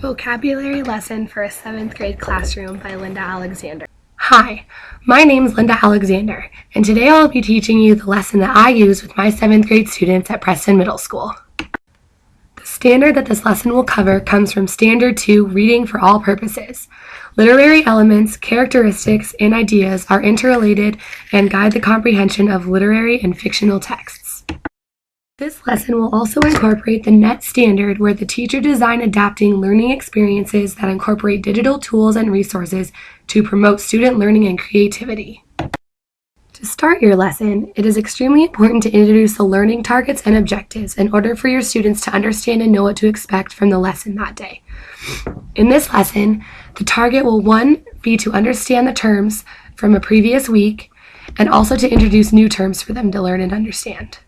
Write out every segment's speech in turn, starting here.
Vocabulary Lesson for a 7th Grade Classroom by Linda Alexander. Hi, my name is Linda Alexander, and today I'll be teaching you the lesson that I use with my 7th grade students at Preston Middle School. The standard that this lesson will cover comes from Standard 2, Reading for All Purposes. Literary elements, characteristics, and ideas are interrelated and guide the comprehension of literary and fictional texts. This lesson will also incorporate the NET standard, where the teacher designed adapting learning experiences that incorporate digital tools and resources to promote student learning and creativity. To start your lesson, it is extremely important to introduce the learning targets and objectives in order for your students to understand and know what to expect from the lesson that day. In this lesson, the target will 1. be to understand the terms from a previous week, and also to introduce new terms for them to learn and understand.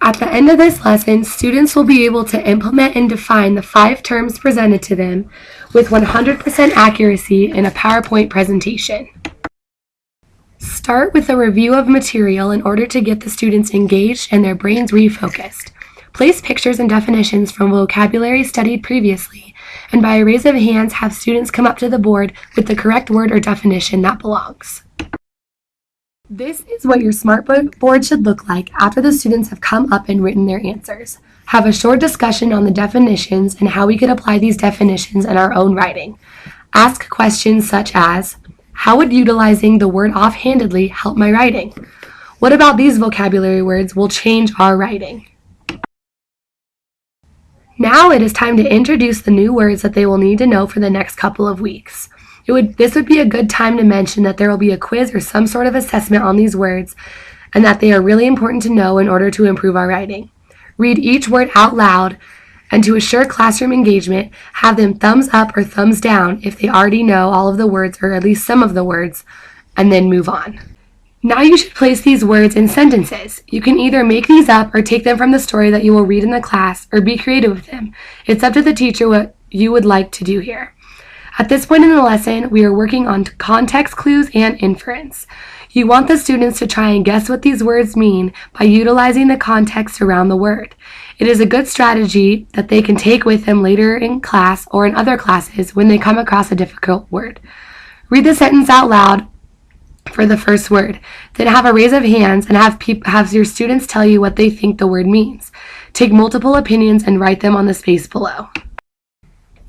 At the end of this lesson, students will be able to implement and define the 5 terms presented to them with 100% accuracy in a PowerPoint presentation. Start with a review of material in order to get the students engaged and their brains refocused. Place pictures and definitions from vocabulary studied previously, and by a raise of hands, have students come up to the board with the correct word or definition that belongs. This is what your smartboard should look like after the students have come up and written their answers. Have a short discussion on the definitions and how we could apply these definitions in our own writing. Ask questions such as, how would utilizing the word offhandedly help my writing? What about these vocabulary words will change our writing? Now it is time to introduce the new words that they will need to know for the next couple of weeks. This would be a good time to mention that there will be a quiz or some sort of assessment on these words, and that they are really important to know in order to improve our writing. Read each word out loud, and to assure classroom engagement, have them thumbs up or thumbs down if they already know all of the words or at least some of the words, and then move on. Now you should place these words in sentences. You can either make these up or take them from the story that you will read in the class, or be creative with them. It's up to the teacher what you would like to do here. At this point in the lesson, we are working on context clues and inference. You want the students to try and guess what these words mean by utilizing the context around the word. It is a good strategy that they can take with them later in class or in other classes when they come across a difficult word. Read the sentence out loud for the first word, then have a raise of hands and have your students tell you what they think the word means. Take multiple opinions and write them on the space below.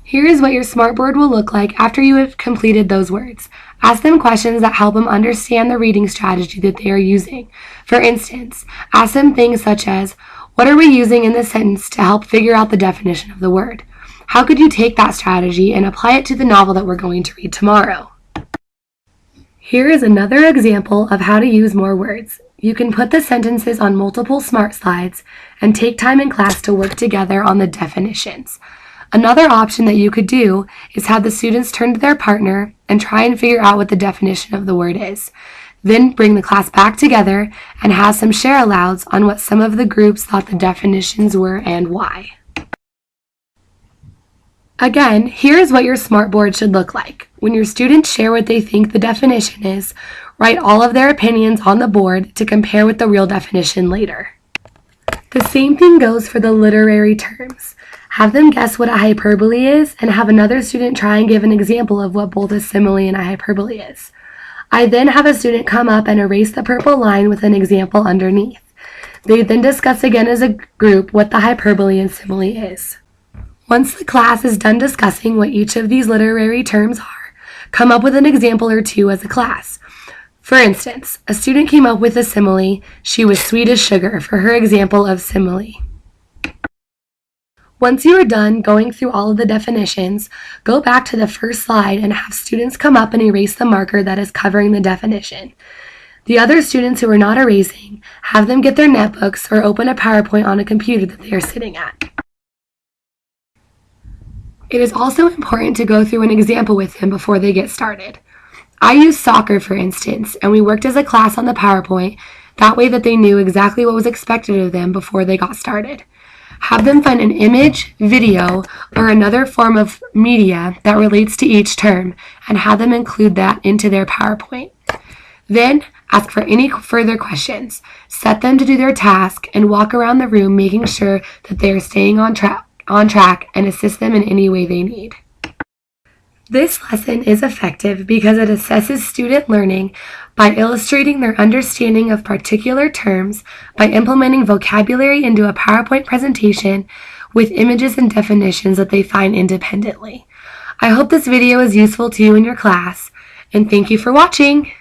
Here is what your smartboard will look like after you have completed those words. Ask them questions that help them understand the reading strategy that they are using. For instance, ask them things such as, what are we using in this sentence to help figure out the definition of the word? How could you take that strategy and apply it to the novel that we're going to read tomorrow? Here is another example of how to use more words. You can put the sentences on multiple smart slides and take time in class to work together on the definitions. Another option that you could do is have the students turn to their partner and try and figure out what the definition of the word is. Then bring the class back together and have some share alouds on what some of the groups thought the definitions were and why. Again, here is what your smartboard should look like. When your students share what they think the definition is, write all of their opinions on the board to compare with the real definition later. The same thing goes for the literary terms. Have them guess what a hyperbole is, and have another student try and give an example of what both a simile and a hyperbole is. I then have a student come up and erase the purple line with an example underneath. They then discuss again as a group what the hyperbole and simile is. Once the class is done discussing what each of these literary terms are, come up with an example or two as a class. For instance, a student came up with a simile, she was sweet as sugar, for her example of simile. Once you are done going through all of the definitions, go back to the first slide and have students come up and erase the marker that is covering the definition. The other students who are not erasing, have them get their netbooks or open a PowerPoint on a computer that they are sitting at. It is also important to go through an example with them before they get started. I used soccer, for instance, and we worked as a class on the PowerPoint, that way that they knew exactly what was expected of them before they got started. Have them find an image, video, or another form of media that relates to each term, and have them include that into their PowerPoint. Then, ask for any further questions, set them to do their task, and walk around the room making sure that they are staying on track on track and assist them in any way they need. This lesson is effective because it assesses student learning by illustrating their understanding of particular terms by implementing vocabulary into a PowerPoint presentation with images and definitions that they find independently. I hope this video is useful to you in your class, and thank you for watching!